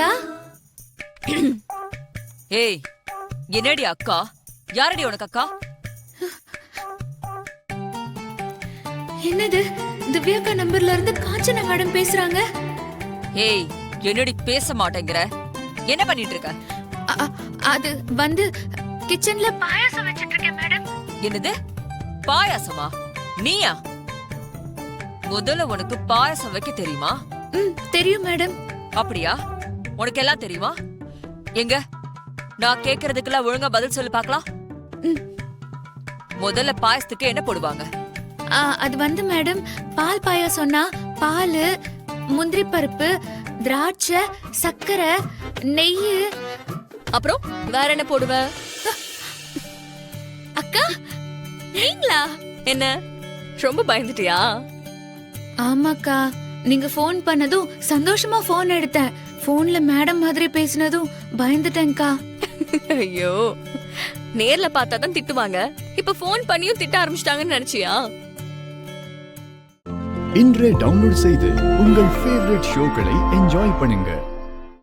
அக்கா. ஏய், என்னடி அக்கா? யாரடி உனக்கு அக்கா? என்னது, திவ்யாக்கா நம்பர்ல இருந்து காஞ்சனா மேடம் பேசுறாங்க. ஏய், என்னடி பேச மாட்டேங்கிற? என்ன பண்ணிட்டு இருக்க? அது வந்து கிச்சன்ல பாயாசம் வச்சிட்டு இருக்கேன் மேடம். என்னது, பாயாசமா? நீயா? முதல்ல உனக்கு பாயாசம் வைக்க தெரியுமா? தெரியும் மேடம். அப்படியா? உனக்கு எல்லாம் தெரியுமா? எங்க நான் கேக்குறதுக்கெல்லாம் ஒழுங்கா பதில் சொல்லு பாக்கலாம். முதல்ல பாயசத்துக்கு என்ன போடுவாங்க? அது வந்து மேடம், பால் பாயாசம்னா பால், முந்திரி பருப்பு, திராட்சை, சர்க்கரை, நெய். அப்புறம் வேற என்ன போடுவ? அக்கா, நீங்களா? என்ன, ரொம்ப பயந்துட்டியா? ஆமாக்கா, நீங்க போன் பண்ணதும் சந்தோஷமா போன் எடுத்தேன். போன்ல மேடம் மாதிரி பேசினதும் பயந்துட்டேன்க்கா. ஐயோ, நேர்ல பார்த்தாதான் திட்டுவாங்க, இப்ப போன் பண்ணியும் திட்ட ஆரம்பிச்சிட்டாங்கன்னு நினைச்சியா? இன்றே டவுன்லோட் செய்து உங்கள் ஃபேவரட் ஷோக்களை என்ஜாய் பண்ணுங்க.